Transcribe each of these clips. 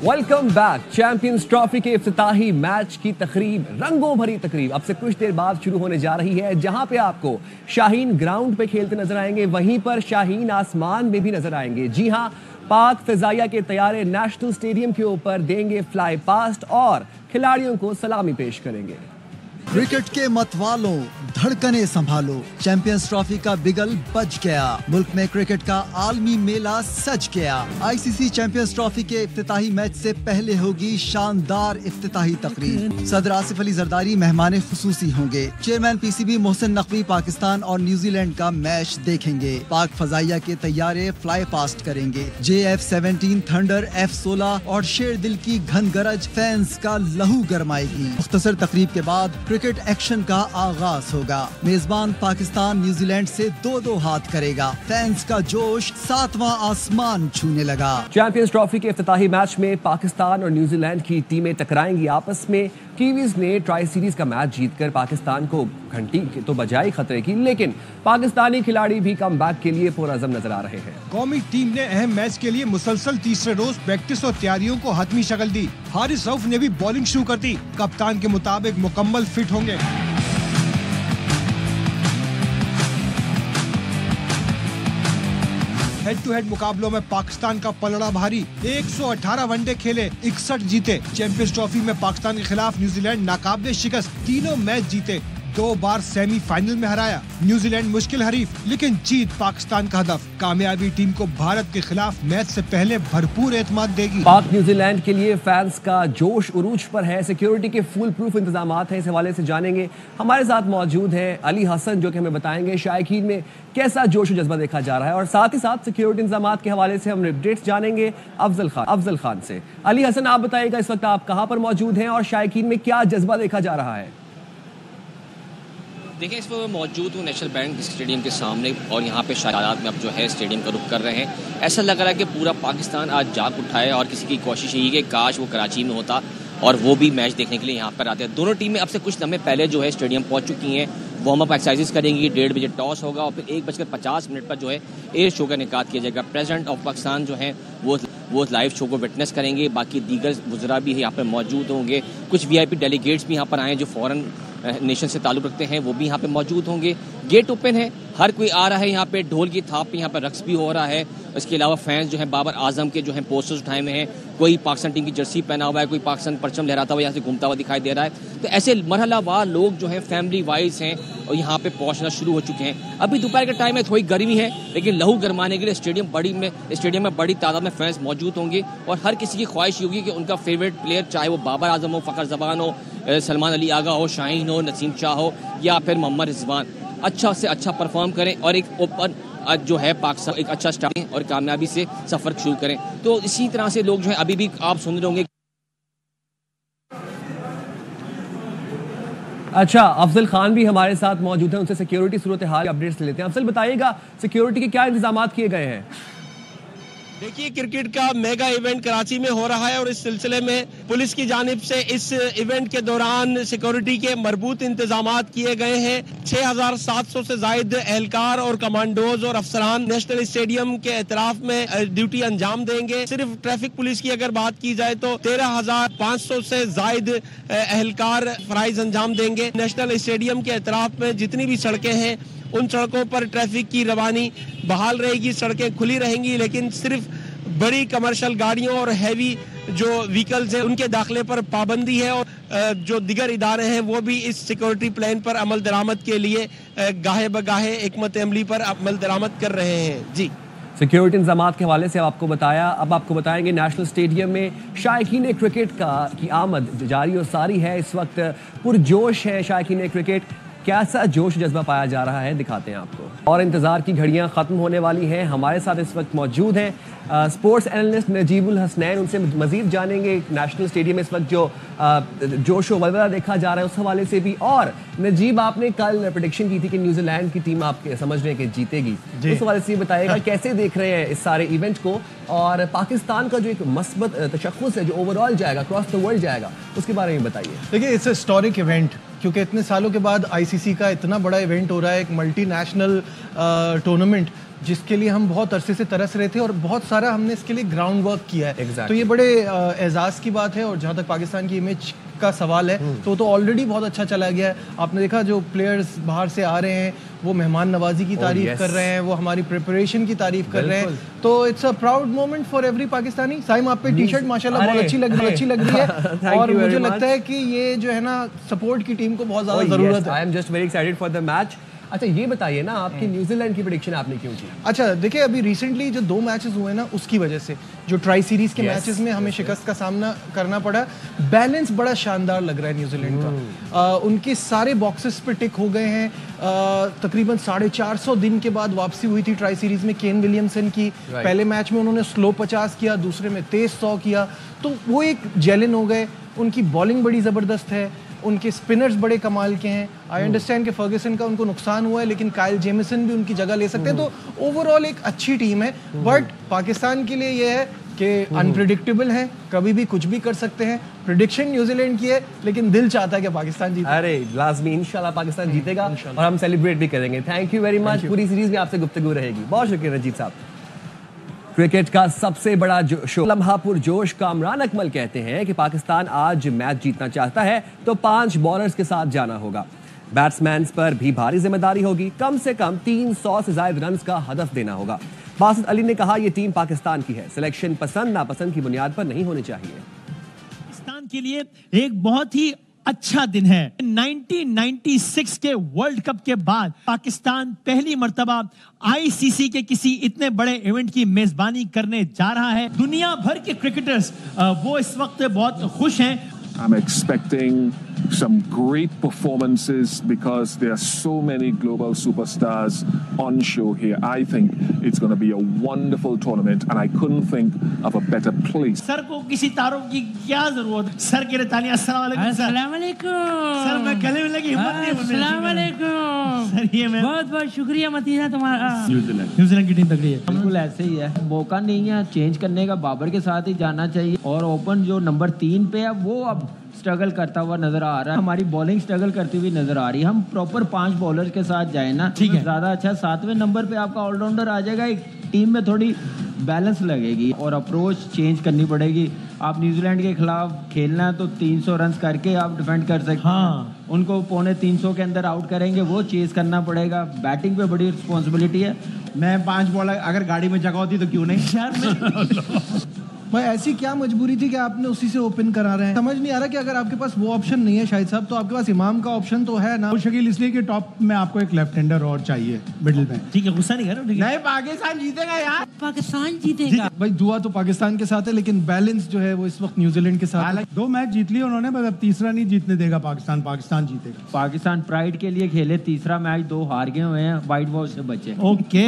Welcome back. Champions trophy के इफ्तिताही match की तकरीब, रंगों भरी तकरीब अब से कुछ देर बाद शुरू होने जा रही है, जहां पे आपको शाहीन ग्राउंड पे खेलते नजर आएंगे, वहीं पर शाहीन आसमान में भी नजर आएंगे। जी हां, पाक फिजाइया के तैयारे नेशनल स्टेडियम के ऊपर देंगे फ्लाई पास्ट और खिलाड़ियों को सलामी पेश करेंगे। क्रिकेट के मतवालों, धड़कने संभालो, चैंपियंस ट्रॉफी का बिगल बज गया। मुल्क में क्रिकेट का आलमी मेला सज गया। आईसीसी चैंपियंस ट्रॉफी के इफ्तिताही मैच से पहले होगी शानदार इफ्तिताही तकरीब। सदर आसिफ अली जरदारी मेहमान खुसूसी होंगे। चेयरमैन पीसीबी मोहसिन नकवी पाकिस्तान और न्यूजीलैंड का मैच देखेंगे। पाक फजाइया के तैयारे फ्लाई पास्ट करेंगे। JF-17 थंडर, F-16 और शेर दिल की घन गरज फैंस का लहू गरमाएगी। मुख्तसर तकरीब के बाद क्रिकेट एक्शन का आगाज होगा। मेजबान पाकिस्तान न्यूजीलैंड से 2-2 हाथ करेगा। फैंस का जोश 7वां आसमान छूने लगा। चैंपियंस ट्रॉफी के इफ्तिताही मैच में पाकिस्तान और न्यूजीलैंड की टीमें टकराएंगी आपस में। कीवीज ने ट्राई सीरीज का मैच जीतकर पाकिस्तान को घंटी तो बजाई खतरे की, लेकिन पाकिस्तानी खिलाड़ी भी कमबैक के लिए पुरअज़म नजर आ रहे हैं। कौमी टीम ने अहम मैच के लिए मुसलसल तीसरे रोज प्रैक्टिस और तैयारियों को हतमी शक्ल दी। हारिस रऊफ ने भी बॉलिंग शुरू कर दी। कप्तान के मुताबिक मुकम्मल फिट होंगे। हेड टू हेड मुकाबलों में पाकिस्तान का पलड़ा भारी। 118 वनडे खेले, 61 जीते। चैंपियंस ट्रॉफी में पाकिस्तान के खिलाफ न्यूजीलैंड नाकाबिले शिकस्त, तीनों मैच जीते, 2 बार सेमीफाइनल में हराया। न्यूजीलैंड मुश्किल हरीफ, लेकिन जीत पाकिस्तान का हदफ। कामयाबी टीम को भारत के खिलाफ मैच से पहले भरपूर एतमाद देगी। पाक न्यूजीलैंड के लिए फैंस का जोश उरूज पर है। सिक्योरिटी के फुल प्रूफ इंतजाम हैं, इस हवाले से जानेंगे। हमारे साथ मौजूद हैं अली हसन, जो कि हमें बताएंगे शायकीन में कैसा जोश और जज्बा देखा जा रहा है, और साथ ही साथ सिक्योरिटी इंतजाम के हवाले से हम अपडेट्स जानेंगे अफजल खान से। अली हसन, आप बताइएगा इस वक्त आप कहां पर मौजूद हैं और शायकीन में क्या जज्बा देखा जा रहा है? देखिए, इस वक्त मौजूद हूँ नेशनल बैंक स्टेडियम के सामने, और यहाँ पे शादात में अब जो है स्टेडियम का रुख कर रहे हैं। ऐसा लग रहा है कि पूरा पाकिस्तान आज जाग उठा है, और किसी की कोशिश यही है कि काश वो कराची में होता और वो भी मैच देखने के लिए यहाँ पर आते हैं। दोनों टीमें अब से कुछ लम्हे पहले जो है स्टेडियम पहुँच चुकी हैं। वार्म अप एक्सरसाइज करेंगी। 1:30 बजे टॉस होगा और फिर 1:50 पर जो है एयर शो का इनेकाद किया जाएगा। प्रेसिडेंट ऑफ पाकिस्तान जो है वो लाइव शो को विटनेस करेंगे। बाकी दीगर वज़रा भी यहाँ पर मौजूद होंगे। कुछ VIP डेलीगेट्स भी यहाँ पर आए हैं जो फॉरेन नेशन से ताल्लुक़ रखते हैं, वो भी यहाँ पे मौजूद होंगे। गेट ओपन है, हर कोई आ रहा है। यहाँ पे ढोल की थाप पे यहाँ पे रक्स भी हो रहा है। इसके अलावा फैंस जो है बाबर आजम के जो है पोस्टर्स उठाए हुए हैं। कोई पाकिस्तान टीम की जर्सी पहना हुआ है, कोई पाकिस्तान परचम लहराता हुआ यहाँ से घूमता हुआ दिखाई दे रहा है। तो ऐसे मरहलावार लोग जो है फैमिली वाइज हैं और यहाँ पे पहुँचना शुरू हो चुके हैं। अभी दोपहर का टाइम है, थोड़ी गर्मी है, लेकिन लहू गरमाने के लिए स्टेडियम में बड़ी तादाद में फैंस मौजूद होंगे। और हर किसी की ख्वाहिश होगी कि उनका फेवरेट प्लेयर, चाहे वो बाबर आजम हो, फ़खर ज़बान हो, सलमान अली आगा हो, शाहीन हो, नसीम शाह हो, या फिर मोहम्मद रिजवान, अच्छा से अच्छा परफॉर्म करें और एक ओपन जो है पाकिस्तान एक अच्छा स्टार्ट और कामयाबी से सफर शुरू करें। तो इसी तरह से लोग जो है अभी भी आप सुन रहे होंगे। अच्छा, अफजल खान भी हमारे साथ मौजूद हैं, उनसे सिक्योरिटी सूरत हाल अपडेट्स लेते हैं। अफजल, बताइएगा सिक्योरिटी के क्या इंतजाम किए गए हैं? देखिए, क्रिकेट का मेगा इवेंट कराची में हो रहा है और इस सिलसिले में पुलिस की जानिब से इस इवेंट के दौरान सिक्योरिटी के मरबूत इंतजाम किए गए हैं। 6700 से जायद एहलकार और कमांडोज और अफसरान नेशनल स्टेडियम के एतराफ में ड्यूटी अंजाम देंगे। सिर्फ ट्रैफिक पुलिस की अगर बात की जाए तो 13500 से जायद एहलकार फराइज अंजाम देंगे। नेशनल स्टेडियम के एतराफ में जितनी भी सड़कें हैं उन सड़कों पर ट्रैफिक की रवानी बहाल रहेगी, सड़कें खुली रहेंगी, लेकिन सिर्फ बड़ी कमर्शियल गाड़ियों और हैवी जो व्हीकल्स हैं उनके दाखिले पर पाबंदी है। और जो दिगर इदारे हैं वो भी इस सिक्योरिटी प्लान पर अमल दरामद के लिए गाहे बगाहे हिकमत अमली पर अमल दरामद कर रहे हैं। जी, सिक्योरिटी इंतजाम के हवाले से आपको बताया। अब आपको बताएंगे नेशनल स्टेडियम में शायकीन क्रिकेट की आमद जारी और सारी है। इस वक्त पुरजोश है शायकीन क्रिकेट। कैसा जोश जज्बा पाया जा रहा है, दिखाते हैं आपको। और इंतजार की घड़ियां खत्म होने वाली हैं। हमारे साथ इस वक्त मौजूद हैं स्पोर्ट्स एनालिस्ट नजीबुल हसनैन। उनसे मजीद जानेंगे नेशनल स्टेडियम में इस वक्त जो जोश व वलवला देखा जा रहा है उस हवाले से भी। और नजीब, आपने कल प्रेडिक्शन की थी कि न्यूजीलैंड की टीम आपके समझ रहे हैं कि जीतेगी, उस हवाले से बताइएगा कैसे देख रहे हैं इस सारे इवेंट को, और पाकिस्तान का जो एक मस्बत तशख्खुस है जो ओवरऑल जाएगा, अक्रॉस द वर्ल्ड जाएगा, उसके बारे में बताइए। देखिए, इट्स हिस्टोरिक इवेंट, क्योंकि इतने सालों के बाद आईसीसी का इतना बड़ा इवेंट हो रहा है, एक मल्टीनेशनल टूर्नामेंट, जिसके लिए हम बहुत अरसे से तरस रहे थे और बहुत सारा हमने इसके लिए ग्राउंड वर्क किया है। Exactly. तो ये बड़े एजाज़ की बात है। और जहाँ तक पाकिस्तान की इमेज का सवाल है तो ऑलरेडी बहुत अच्छा चला गया है। आपने देखा जो प्लेयर्स बाहर से आ रहे हैं वो मेहमान नवाजी की तारीफ कर रहे हैं, वो हमारी प्रिपरेशन की तारीफ कर रहे हैं। तो it's a proud moment for every Pakistani. Saim आप पे टी शर्ट माशाल्लाह बहुत अच्छी लग रही है और मुझे लगता है कि ये जो है ना सपोर्ट की टीम को बहुत ज्यादा जरूरत है। I am just very excited for the match. अच्छा ये बताइए ना, आपकी न्यूजीलैंड की प्रेडिक्शन आपने क्यों की? अच्छा देखिए, अभी रिसेंटली जो 2 मैचेस हुए ना उसकी वजह से जो ट्राई सीरीज के मैचेस में हमें शिकस्त का सामना करना पड़ा। बैलेंस बड़ा शानदार लग रहा है न्यूजीलैंड का। उनके सारे बॉक्सेस पे टिक हो गए हैं। तकरीबन 450 दिन के बाद वापसी हुई थी ट्राई सीरीज में केन विलियमसन की। पहले मैच में उन्होंने स्लो 50 किया, दूसरे में तेज 100 किया, तो वो एक जेलिन हो गए। उनकी बॉलिंग बड़ी ज़बरदस्त है, उनके स्पिनर्स बड़े कमाल के हैं। आई अंडरस्टैंड कि फर्गसन का उनको नुकसान हुआ है, लेकिन काइल जेमिसन भी उनकी जगह ले सकते हैं। तो ओवरऑल एक अच्छी टीम है। बट पाकिस्तान के लिए ये है कि अनप्रिडिक्टेबल है, कभी भी कुछ भी कर सकते हैं। प्रेडिक्शन न्यूजीलैंड की है, लेकिन दिल चाहता है कि पाकिस्तान जीते। अरे लाजमी, इंशाल्लाह पाकिस्तान जीतेगा और हम सेलिब्रेट भी करेंगे। Thank you very much. पूरी सीरीज में आपसे गुफ्तगू रहेगी। बहुत शुक्रिया रंजीत साहब। क्रिकेट का सबसे बड़ा शो लम्हा पुरजोश। कामरान अकमल कहते हैं कि पाकिस्तान आज मैच जीतना चाहता है तो 5 बॉलर्स के साथ जाना होगा। बैट्समैन पर भी भारी जिम्मेदारी होगी। कम से कम 300 से ज्यादा रन का हदफ देना होगा। बासित अली ने कहा यह टीम पाकिस्तान की है, सिलेक्शन पसंद नापसंद की बुनियाद पर नहीं होनी चाहिए। पाकिस्तान के लिए एक बहुत ही अच्छा दिन है। 1996 के वर्ल्ड कप के बाद पाकिस्तान पहली मर्तबा आईसीसी के किसी इतने बड़े इवेंट की मेजबानी करने जा रहा है। दुनिया भर के क्रिकेटर्स वो इस वक्त बहुत खुश हैं। I'm expecting some great performances because there are so many global superstars on show here. I think it's going to be a wonderful tournament and I couldn't think of a better place. Sir को किसी तारों की क्या जरूरत? Sir के लिए तालियां। अस्सलाम वालेकुम। सर मैं गले में लगी हिम्मत नहीं। अस्सलाम वालेकुम सर। ये मैं बहुत शुक्रिया मतीना तुम्हारा। न्यूजीलैंड की टीम तगड़ी है, बिल्कुल ऐसे ही है। मौका नहीं है चेंज करने का, बाबर के साथ ही जाना चाहिए। और ओपन जो नंबर 3 पे है वो अब स्ट्रगल करता हुआ नजर आ रहा है। हमारी बॉलिंग स्ट्रगल करती हुई नजर आ रही है। हम प्रॉपर 5 बॉलर के साथ जाए ना, ठीक है, ज्यादा अच्छा। 7वें नंबर पे आपका ऑलराउंडर आ जाएगा। एक टीम में थोड़ी बैलेंस लगेगी और अप्रोच चेंज करनी पड़ेगी। आप न्यूजीलैंड के खिलाफ खेलना है तो 300 रन करके आप डिफेंड कर सकते हैं। उनको 325 के अंदर आउट करेंगे, वो चेज करना पड़ेगा। बैटिंग पे बड़ी रिस्पॉन्सिबिलिटी है। मैं 5 बॉलर अगर गाड़ी में जगह होती तो क्यों नहीं यार। भाई ऐसी क्या मजबूरी थी कि आपने उसी से ओपन करा रहे हैं? समझ नहीं आ रहा कि अगर आपके पास वो ऑप्शन नहीं है शाहिद साहब, तो आपके पास इमाम का ऑप्शन तो है ना। शकील इसलिए कि टॉप में आपको एक लेफ्ट हैंडर और चाहिए मिडिल में। ठीक है, गुस्सा नहीं कर। नहीं, पाकिस्तान जीतेगा यार, पाकिस्तान जीतेगा। भाई दुआ तो पाकिस्तान के साथ है, लेकिन बैलेंस जो है वो इस वक्त न्यूजीलैंड के साथ है। 2 मैच जीत लिए उन्होंने, बस अब तीसरा नहीं जीतने देगा पाकिस्तान। पाकिस्तान जीतेगा। पाकिस्तान प्राइड के लिए खेले, तीसरा मैच 2 हार गए हुए हैं, व्हाइट वॉश से बचे। ओके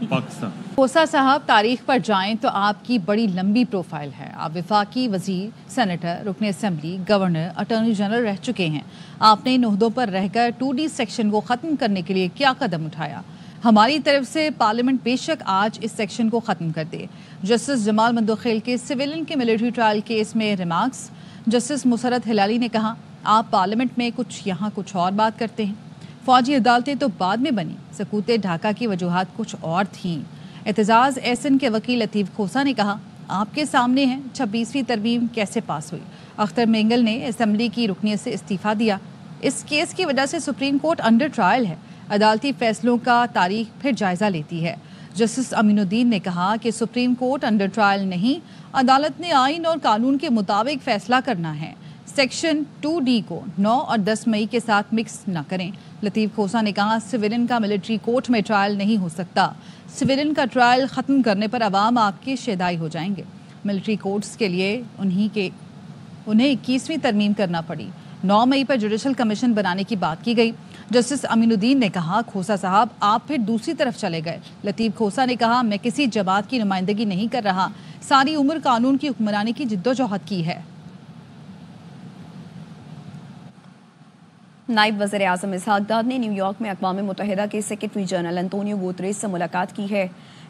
पाकिस्तान। खोसा साहब, तारीख पर जाएं तो आपकी बड़ी लंबी प्रोफाइल है। आप वफाकी वजीर, सेनेटर, रुकन असम्बली, गवर्नर, अटॉर्नी जनरल रह चुके हैं। आपने इन ओहदों पर रहकर 2D सेक्शन को ख़त्म करने के लिए क्या कदम उठाया? हमारी तरफ से पार्लियामेंट बेशक आज इस सेक्शन को ख़त्म कर दे। जस्टिस जमाल मंदोखेल के सिविलियन के मिलिट्री ट्रायल केस में रिमार्क्स। जस्टिस मुसरत हिलाली ने कहा, आप पार्लियामेंट में कुछ यहाँ कुछ और बात करते हैं। फौजी अदालतें तो बाद में बनी, सकूते ढाका की वजूहात कुछ और थीं। एतजाज़ एहसन के वकील लतीफ़ खोसा ने कहा, आपके सामने है 26वीं तरमीम कैसे पास हुई। अख्तर मेंगल ने असम्बली की रुकनीत से इस्तीफ़ा दिया। इस केस की वजह से सुप्रीम कोर्ट अंडर ट्रायल है। अदालती फैसलों का तारीख फिर जायज़ा लेती है। जस्टिस अमीनुद्दीन ने कहा कि सुप्रीम कोर्ट अंडर ट्रायल नहीं, अदालत ने आइन और कानून के मुताबिक फैसला करना है। सेक्शन 2D को 9 और 10 मई के साथ मिक्स न करें। लतीफ़ खोसा ने कहा, सिविलियन का मिलिट्री कोर्ट में ट्रायल नहीं हो सकता। सिविलियन का ट्रायल ख़त्म करने पर अवाम आपके शेदाई हो जाएंगे। मिलिट्री कोर्ट्स के लिए उन्हें 21वीं तरमीम करना पड़ी। 9 मई पर जुडिशल कमीशन बनाने की बात की गई। जस्टिस अमीनुद्दीन ने कहा, खोसा साहब आप फिर दूसरी तरफ चले गए। लतीफ़ खोसा ने कहा, मैं किसी जमात की नुमाइंदगी नहीं कर रहा, सारी उम्र कानून की हुक्मरानी की जिद्दोजहद की है। नायब वज़ीर आज़म इसहाक दाद ने न्यूयॉर्क में अक़वाम मुत्तहिदा के सेक्रेटरी जनरल अंतोनियो गुतरेस से मुलाकात की है।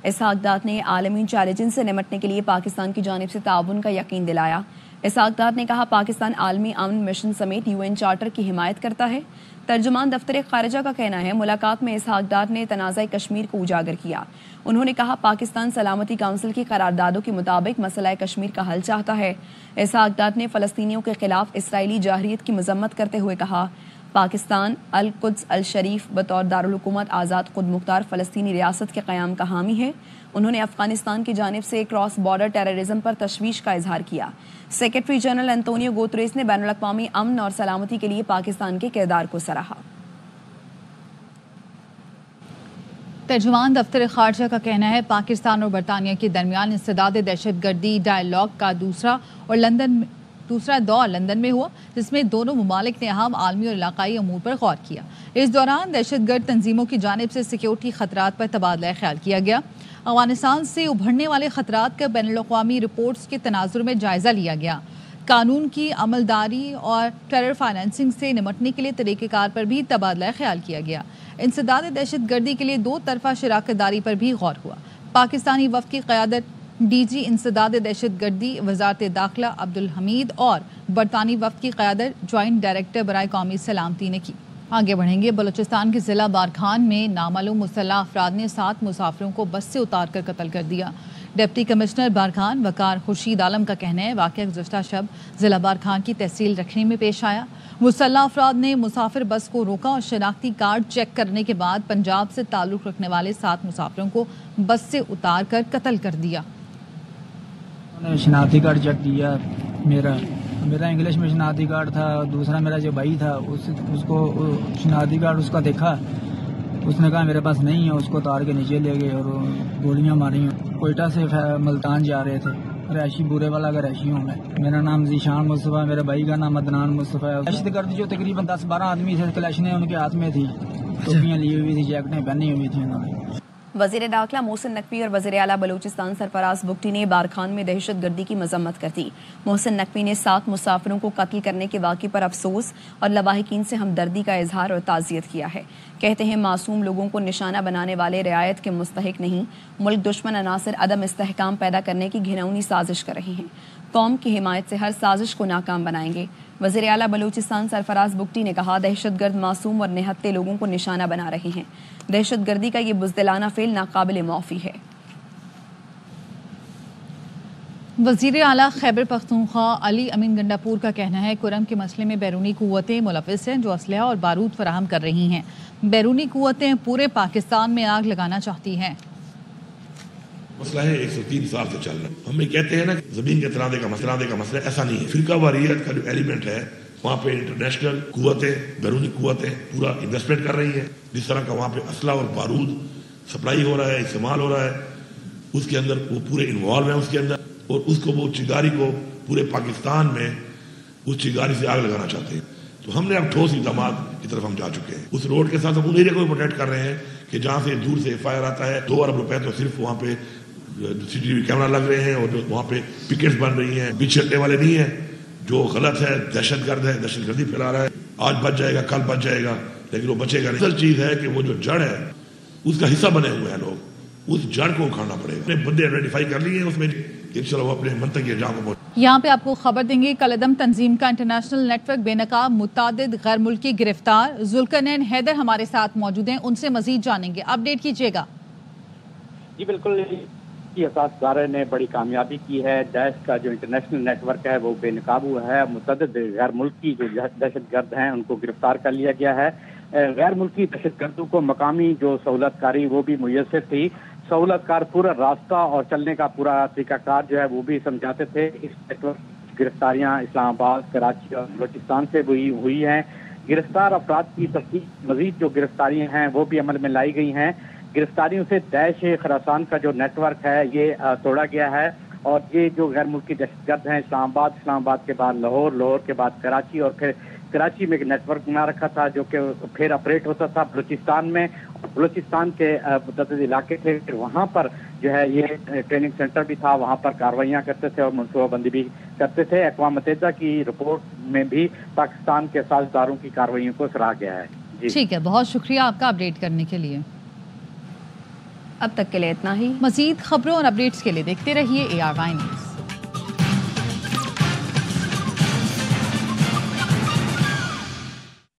इसहाक दाद ने आलमी चैलेंज से निपटने के लिए पाकिस्तान की जानिब से ताउन का यकीन दिलाया। इसहाक ने कहा पाकिस्तान आलमी अमन मिशन समेत UN चार्टर की हिमायत करता है। तर्जुमान दफ्तर खारिजा का कहना है मुलाकात में इसहाक ने तनाज़ा कश्मीर को उजागर किया। उन्होंने कहा पाकिस्तान सलामती काउंसिल की करारदादों के मुताबिक मसला कश्मीर का हल चाहता है। इसहाक ने फ़लस्तीनियों के खिलाफ इसराइली जाहिरियत की मजम्मत करते हुए कहा पाकिस्तान अल कुद्स अल शरीफ बतौर दारुल हुकूमत आज़ाद खुद मुख्तार फ़लस्तीनी रियासत के क़याम का हामी है। उन्होंने अफगानिस्तान की जानिब से क्रॉस बॉर्डर टेररिज्म पर तशवीश का इजहार किया। सेक्रेटरी जनरल एंटोनियो गुतेरेस ने बैनुल अक़वामी अमन और सलामती के लिए पाकिस्तान के किरदार को सराहा। तर्जुमान दफ्तर खारजा का कहना है पाकिस्तान और बरतानिया के दरमियान इंसदाद दहशतगर्दी डायलॉग का दूसरा दौर लंदन में हुआ, जिसमें दोनों ममालिक ने अहम आलमी और इलाकाई अमूर पर गौर किया। इस दौरान दहशतगर्द तंजीमों की जानिब से सिक्योरिटी खतरात पर तबादला ख्याल किया गया। अफगानिस्तान से उभरने वाले खतरात का बैनुल-अक़वामी रिपोर्ट्स के तनाजुर में जायजा लिया गया। कानून की अमलदारी और टेरर फाइनेंसिंग से निमटने के लिए तरीक़ेकार पर भी तबादला ख्याल किया गया। इंसदाद दहशतगर्दी के लिए दो तरफा शराकतदारी पर भी गौर हुआ। पाकिस्तानी वफ़द की क़यादत DG इंसदाद दहशतगर्दी वज़ारत दाखिला अब्दुल हमीद और बरतानी वफ़द की क़यादत जॉइंट डायरेक्टर बराए कौमी सलामती ने की। आगे बढ़ेंगे। बलूचिस्तान के ज़िला बारखान में नामालूम मुसल्लह अफराद ने 7 मुसाफिरों को बस से उतार कर कत्ल कर दिया। डिप्टी कमिश्नर बारखान वकार खुर्शीद आलम का कहना है वाक़या गुज़श्ता शब ज़िला बारखान की तहसील रखनी में पेश आया। मुसल्लह अफराद ने मुसाफिर बस को रोका और शनाख्ती कार्ड चेक करने के बाद पंजाब से ताल्लुक़ रखने वाले 7 मुसाफिरों को बस से उतार कर कत्ल कर दिया। शनाख्ती कार्ड चेक किया, मेरा इंग्लिश में शनाख्ती कार्ड था, दूसरा मेरा जो भाई था उसको शनाख्ती कार्ड उसका देखा, उसने कहा मेरे पास नहीं है, उसको उतार के नीचे ले गए और गोलियां मारी। कोयटा से मुल्तान जा रहे थे, रैशी बुरे वाला का रैशी हूँ मैं। मेरा नाम जीशान मुस्तफ़ा, मेरे भाई का नाम अदनान मुस्तफ़ा है। दहशतगर्द जो तकरीबन 10-12 आदमी थे, कलेशनें उनके हाथ में थी, टोपियाँ ली हुई थी, जैकेटें पहनी हुई थी उन्होंने। वज़ीर दाखिला मोहसिन नकवी और वज़ीर आला बलूचिस्तान सरफराज बुगटी ने बारखान में दहशतगर्दी की मजम्मत कर दी। मोहसिन नकवी ने 7 मुसाफिरों को कत्ल करने के वाक़े पर अफसोस और लवाहिकीन से हमदर्दी का इजहार और ताज़ियत किया है। कहते हैं मासूम लोगों को निशाना बनाने वाले रियायत के मुस्तहिक नहीं, मुल्क दुश्मन अनासर अदम इस्तेहकाम पैदा करने की घिनौनी साजिश कर रहे हैं। कौम की हिमायत से हर साजिश को नाकाम बनाएंगे। वज़ीर आला बलूचिस्तान सरफराज बुगटी ने कहा दहशतगर्द मासूम और निहत्ते लोगों को निशाना बना रहे हैं। दहशतगर्दी का ये बुज़दिलाना फेल नाकाबिल माफ़ी है। वज़ीर आला खैबर पख्तूनख्वा अली अमीन गंडापुर का कहना है कुरम के मसले में बैरूनी कुव्वतें मुलविस हैं जो असलहा और बारूद फराहम कर रही हैं। बैरूनी कुव्वतें पूरे पाकिस्तान में आग लगाना चाहती हैं। मसला है 103 साल से चल रहा है। हम ये कहते हैं ना जमीन के तनाज़े का मसला ऐसा नहीं है। फिरका वारियत का जो एलिमेंट है वहाँ पे इंटरनेशनल कुव्वतें, बैरूनी कुव्वतें पूरा इन्वेस्टमेंट कर रही है। जिस तरह का वहाँ पे असला और बारूद सप्लाई हो रहा है, इस्तेमाल हो रहा है, उसके अंदर वो पूरे इन्वॉल्व है उसके अंदर, और उसको वो चिंगारी को पूरे पाकिस्तान में उस चिंगारी से आग लगाना चाहते हैं। तो हमने अब ठोस इक़दाम की तरफ हम जा चुके हैं। उस रोड के साथ हम उन एरिया को भी प्रोटेक्ट कर रहे हैं कि जहाँ से दूर से FIR आता है। 2 अरब रुपए तो सिर्फ वहाँ पे CCTV कैमरा लग रहे हैं और जो वहाँ पे पिकेट्स बन रही हैं, बिछड़ने वाले नहीं है। जो गलत है, दहशतगर्द है, दहशतगर्दी फैला रहा है, आज बच जाएगा, कल बच जाएगा, लेकिन वो बचेगा नहीं। असल चीज है कि वो जो जड़ है उसका हिस्सा बने हुए हैं लोग, उस जड़ को उखाड़ना पड़ेगा। अपने बंदे आइडेंटिफाई कर लिए हैं उसमें, इंशाल्लाह वो अपने मंतक के जहाँ को। यहाँ पे आपको खबर देंगे कलदम तंजीम का इंटरनेशनल नेटवर्क बेनकाब मुतादिद गैर मुल्की गिरफ्तार। जुल्करनैन हैदर हमारे साथ मौजूद हैं, उनसे मजीद जानेंगे। अपडेट कीजिएगा। जी बिल्कुल, की असासदार ने बड़ी कामयाबी की है। दैश का जो इंटरनेशनल नेटवर्क है वो बेनकाबू है। मुतअद्दिद गैर मुल्की जो दहशतगर्द हैं उनको गिरफ्तार कर लिया गया है। गैर मुल्की दहशतगर्दों को मकामी जो सहूलतकारी वो भी मुयस्सर थी। सहूलतकार पूरा रास्ता और चलने का पूरा तरीकाकार जो है वो भी समझाते थे। इस नेटवर्क गिरफ्तारियां इस्लामाबाद, कराची और बलूचिस्तान से हुई हैं। गिरफ्तार अफराद की तस्दीक मजीद जो गिरफ्तारियां हैं वो भी अमल में लाई गई हैं। गिरफ्तारियों से दैश खरासान का जो नेटवर्क है ये तोड़ा गया है और ये जो गैर मुल्की दहशतगर्द हैं इस्लामाबाद के बाद लाहौर के बाद कराची और फिर कराची में एक नेटवर्क बना रखा था जो कि फिर ऑपरेट होता था बलूचिस्तान में। बलूचिस्तान के मुतअद्दिद इलाके थे, फिर वहाँ पर जो है ये ट्रेनिंग सेंटर भी था, वहाँ पर कार्रवाइयाँ करते थे और मनसूबाबंदी भी करते थे। अक़वाम मुत्तहिदा की रिपोर्ट में भी पाकिस्तान के साझेदारों की कार्रवाइयों को सराहा गया है। ठीक है, बहुत शुक्रिया आपका अपडेट करने के लिए। अब तक के लिए इतना ही। मज़ीद खबरों और अपडेट्स के लिए देखते रहिए ARY न्यूज़।